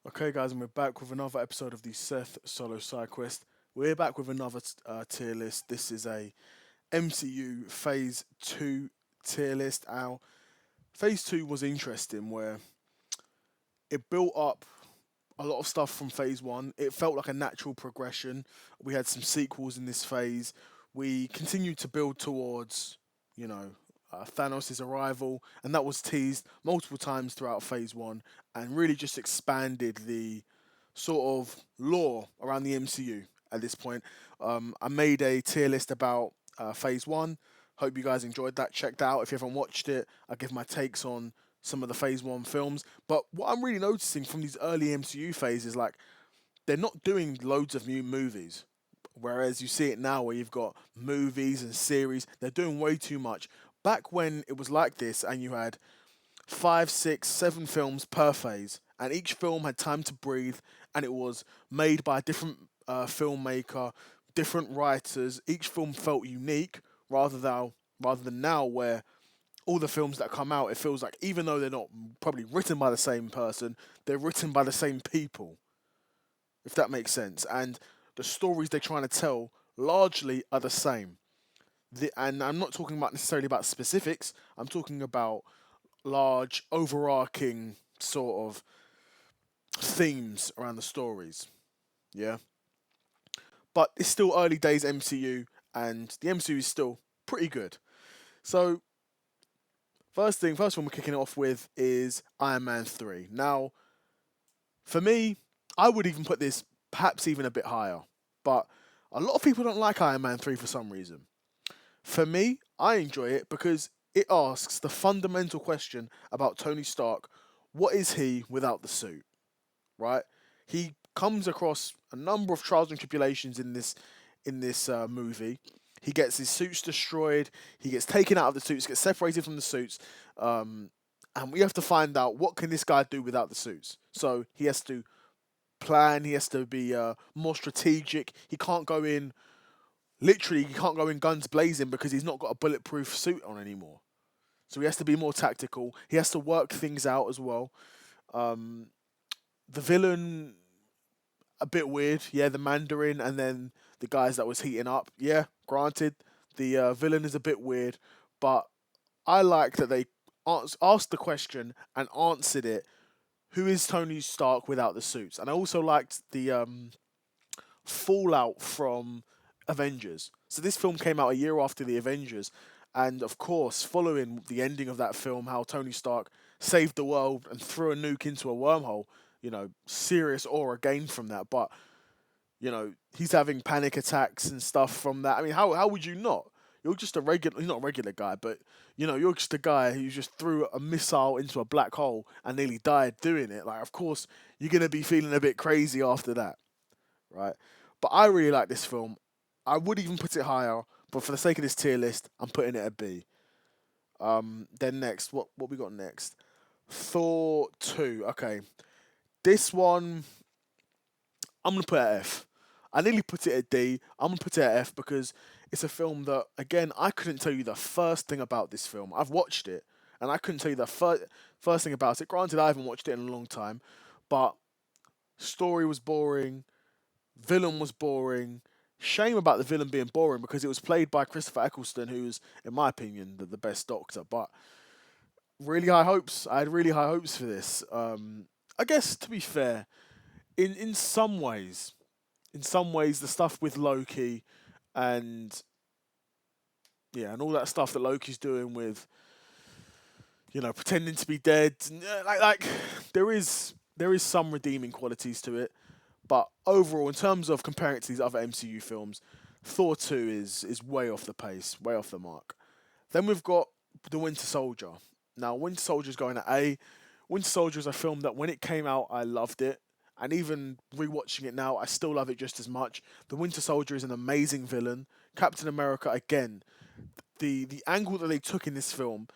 Okay, guys, and we're back with another episode of the Seth Solo Side Quest. We're back with another tier list. This is a MCU Phase 2 tier list. Our Phase 2 was interesting, where it built up a lot of stuff from Phase 1. It felt like a natural progression. We had some sequels in this phase. We continued to build towards, you know, Thanos' arrival, and that was teased multiple times throughout Phase 1 and really just expanded the sort of lore around the MCU at this point. I made a tier list about Phase 1. Hope you guys enjoyed that. Checked out. If you haven't watched it, I give my takes on some of the Phase 1 films. But what I'm really noticing from these early MCU phases, like, they're not doing loads of new movies. Whereas you see it now where you've got movies and series, they're doing way too much. Back when it was like this and you had five, six, seven films per phase, and each film had time to breathe, and it was made by a different filmmaker, different writers. Each film felt unique, rather than now where all the films that come out, it feels like even though they're not probably written by the same person, they're written by the same people, if that makes sense. And the stories they're trying to tell largely are the same. And I'm not talking about necessarily about specifics. I'm talking about large, overarching sort of themes around the stories. Yeah, but it's still early days MCU, and the MCU is still pretty good. So first one we're kicking it off with is Iron Man 3. Now, for me, I would even put this perhaps even a bit higher, but a lot of people don't like Iron Man 3 for some reason. For me, I enjoy it because it asks the fundamental question about Tony Stark: what is he without the suit? Right? He comes across a number of trials and tribulations in this movie. He gets his suits destroyed. He gets taken out of the suits, gets separated from the suits, um, and we have to find out what can this guy do without the suits. So he has to plan. He has to be more strategic. He can't go in literally. He can't go in guns blazing because he's not got a bulletproof suit on anymore. So he has to be more tactical. He has to work things out as well. Um, the villain, a bit weird. Yeah, the Mandarin and then the guys that was heating up. Yeah, granted, the villain is a bit weird, but I like that they asked the question and answered it. Who is Tony Stark without the suits? And I also liked the fallout from Avengers. So this film came out a year after the Avengers, and of course, following the ending of that film, how Tony Stark saved the world and threw a nuke into a wormhole. Serious aura gained from that. But he's having panic attacks and stuff from that. I mean, how would you not? You're just a regular, you're not a regular guy, but you're just a guy who just threw a missile into a black hole and nearly died doing it. Like, of course, you're gonna be feeling a bit crazy after that, right? But I really like this film. I would even put it higher, but for the sake of this tier list, I'm putting it a B. Then next, what we got next? Thor 2. Okay, this one I'm gonna put at F. I nearly put it at D. I'm gonna put it at F because it's a film that, again, I couldn't tell you the first thing about this film. I've watched it, and I couldn't tell you the first thing about it. Granted, I haven't watched it in a long time, but story was boring, villain was boring. Shame about the villain being boring because it was played by Christopher Eccleston, who's, in my opinion, the best Doctor. But really high hopes. I had really high hopes for this. I guess, to be fair, in some ways, the stuff with Loki and yeah, and all that stuff that Loki's doing with pretending to be dead, like there is some redeeming qualities to it, but overall, in terms of comparing it to these other MCU films, Thor 2 is way off the pace, way off the mark. Then we've got The Winter Soldier. Now, Winter Soldier's going to A. Winter Soldier is a film that when it came out, I loved it. And even rewatching it now, I still love it just as much. The Winter Soldier is an amazing villain. Captain America, again, the angle that they took in this film,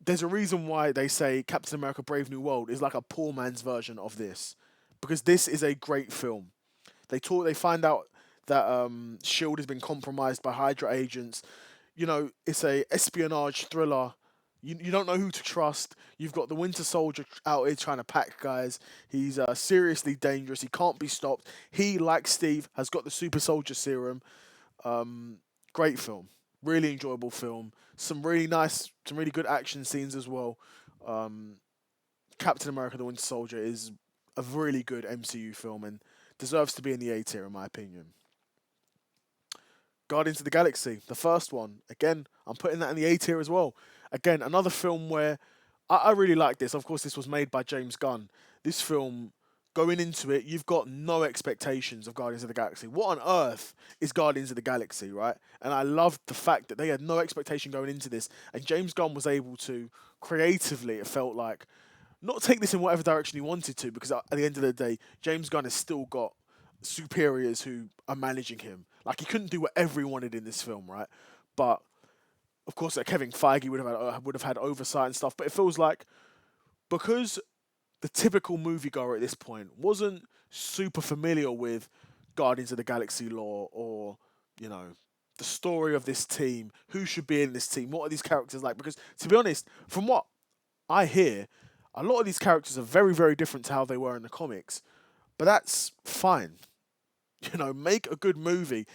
there's a reason why they say Captain America Brave New World is like a poor man's version of this. Because this is a great film. They find out that Shield has been compromised by Hydra agents. It's a espionage thriller, You don't know who to trust. You've got the Winter Soldier out here trying to pack guys. He's seriously dangerous. He can't be stopped. He, like Steve, has got the Super Soldier Serum. Um, Great film, really enjoyable film. Some really good action scenes as well. Um, Captain America: The Winter Soldier is a really good MCU film and deserves to be in the A tier in my opinion. Guardians of the Galaxy, the first one. Again, I'm putting that in the A tier as well. Again, another film where I really like this. Of course, this was made by James Gunn. This film, going into it, you've got no expectations of Guardians of the Galaxy. What on earth is Guardians of the Galaxy, right? And I loved the fact that they had no expectation going into this, and James Gunn was able to creatively, it felt like, not take this in whatever direction he wanted to, because at the end of the day, James Gunn has still got superiors who are managing him. Like he couldn't do whatever he wanted in this film, right? But of course, Kevin Feige would have had oversight and stuff. But it feels like because the typical moviegoer at this point wasn't super familiar with Guardians of the Galaxy lore or you know the story of this team, who should be in this team, what are these characters like? Because to be honest, from what I hear, a lot of these characters are very, very different to how they were in the comics. But that's fine. You know, make a good movie.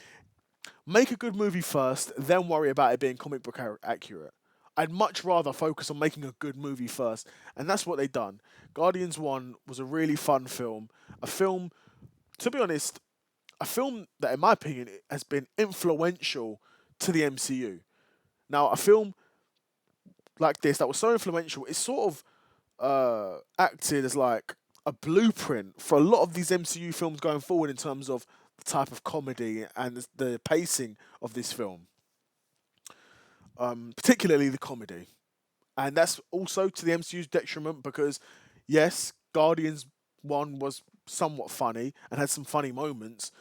Make a good movie first, then worry about it being comic book accurate. I'd much rather focus on making a good movie first, and that's what they done. Guardians 1 was a really fun film. A film, to be honest, a film that, in my opinion, has been influential to the MCU. Now, a film like this that was so influential, it sort of acted as like a blueprint for a lot of these MCU films going forward in terms of the type of comedy and the pacing of this film, particularly the comedy. And that's also to the MCU's detriment because, yes, Guardians 1 was somewhat funny and had some funny moments.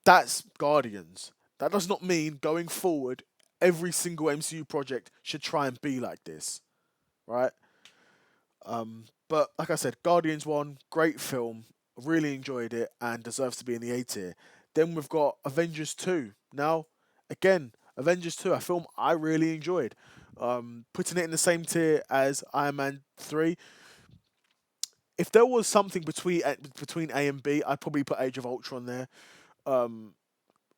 That's Guardians. That does not mean going forward, every single MCU project should try and be like this, right? But like I said, Guardians 1, great film. Really enjoyed it and deserves to be in the A tier. Then we've got Avengers 2. Now, again, Avengers 2, a film I really enjoyed. Putting it in the same tier as Iron Man 3. If there was something between A and B, I'd probably put Age of Ultron there. Um,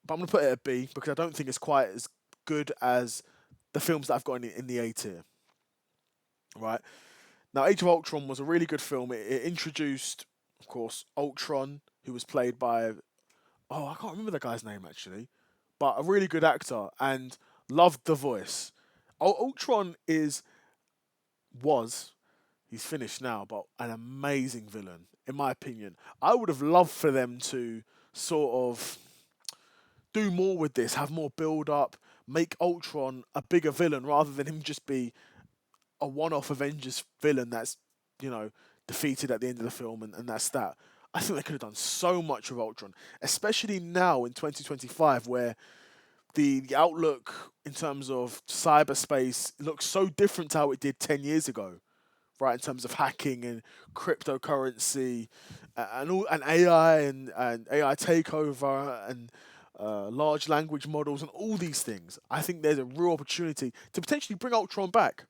but I'm going to put it at B because I don't think it's quite as good as the films that I've got in the A tier. Right? Now, Age of Ultron was a really good film. It introduced, of course, Ultron, who was played by, oh, I can't remember the guy's name actually, but a really good actor and loved the voice. Ultron was, he's finished now, but an amazing villain, in my opinion. I would have loved for them to sort of do more with this, have more build up, make Ultron a bigger villain rather than him just be a one-off Avengers villain that's, you know, defeated at the end of the film and that's that. I think they could have done so much with Ultron, especially now in 2025 where the outlook in terms of cyberspace looks so different to how it did 10 years ago, right? In terms of hacking and cryptocurrency and all and AI and AI takeover and large language models and all these things. I think there's a real opportunity to potentially bring Ultron back.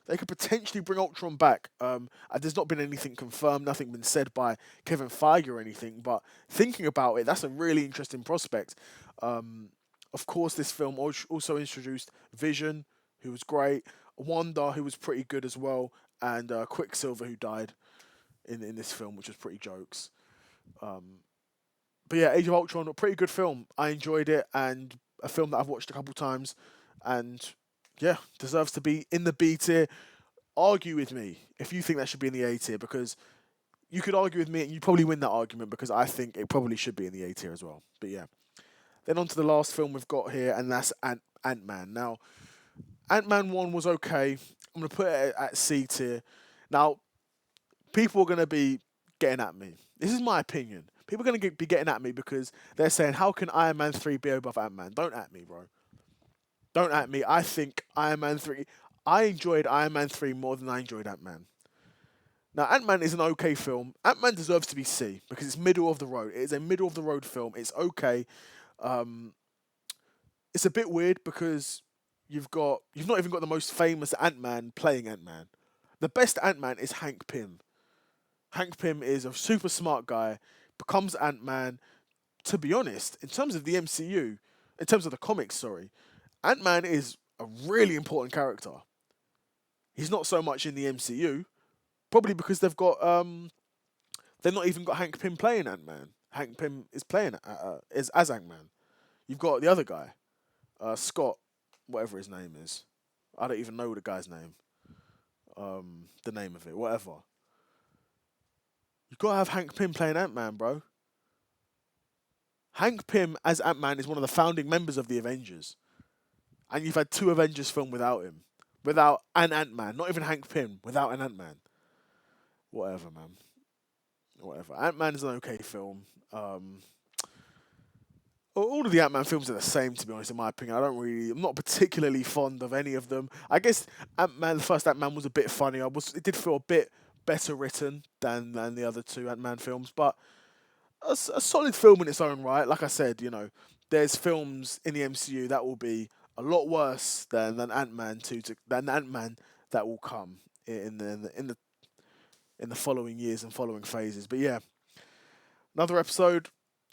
They could potentially bring Ultron back. There's not been anything confirmed, nothing been said by Kevin Feige or anything, but thinking about it, that's a really interesting prospect. Of course, this film also introduced Vision, who was great, Wanda, who was pretty good as well, and Quicksilver, who died in this film, which was pretty jokes. But yeah, Age of Ultron, a pretty good film. I enjoyed it, and a film that I've watched a couple times, and yeah, deserves to be in the B tier. Argue with me if you think that should be in the A tier, because you could argue with me and you probably win that argument because I think it probably should be in the A tier as well. But yeah. Then on to the last film we've got here, and that's Ant-Man. Now, Ant-Man 1 was okay. I'm going to put it at C tier. Now, people are going to be getting at me. This is my opinion. People are going to be getting at me because they're saying, how can Iron Man 3 be above Ant-Man? Don't at me, bro. Don't at me. I think Iron Man 3... I enjoyed Iron Man 3 more than I enjoyed Ant-Man. Now, Ant-Man is an okay film. Ant-Man deserves to be C because it's middle of the road. It is a middle of the road film. It's okay. It's a bit weird because you've not even got the most famous Ant-Man playing Ant-Man. The best Ant-Man is Hank Pym. Hank Pym is a super smart guy, becomes Ant-Man. To be honest, in terms of the MCU, in terms of the comics, sorry, Ant-Man is a really important character. He's not so much in the MCU, probably because they've not even got Hank Pym playing Ant-Man. Hank Pym is playing is as Ant-Man. You've got the other guy, Scott, whatever his name is. I don't even know the guy's name. The name of it, whatever. You've got to have Hank Pym playing Ant-Man, bro. Hank Pym as Ant-Man is one of the founding members of the Avengers. And you've had two Avengers film without him. Without an Ant-Man. Not even Hank Pym. Without an Ant-Man. Whatever, man. Whatever. Ant-Man is an okay film. All of the Ant-Man films are the same, to be honest, in my opinion. I'm not particularly fond of any of them. I guess Ant-Man, the first Ant-Man was a bit funny. It did feel a bit better written than the other two Ant-Man films, but a solid film in its own right. Like I said, there's films in the MCU that will be a lot worse than Ant-Man that will come in the following years and following phases. But yeah, another episode,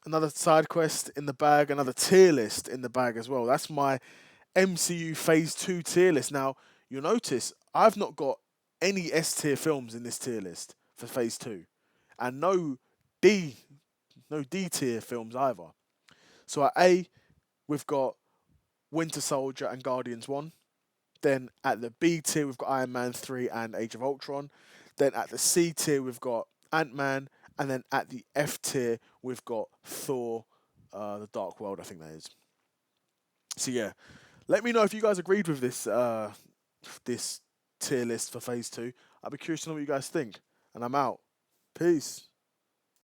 another side quest in the bag, another tier list in the bag as well. That's my MCU Phase 2 tier list. Now, you'll notice I've not got any S tier films in this tier list for Phase 2. And D no D tier films either. So at A, we've got Winter Soldier and Guardians 1. Then at the B tier, we've got Iron Man 3 and Age of Ultron. Then at the C tier, we've got Ant-Man. And then at the F tier, we've got Thor, The Dark World, I think that is. So yeah, let me know if you guys agreed with this tier list for Phase 2. I'd be curious to know what you guys think. And I'm out. Peace.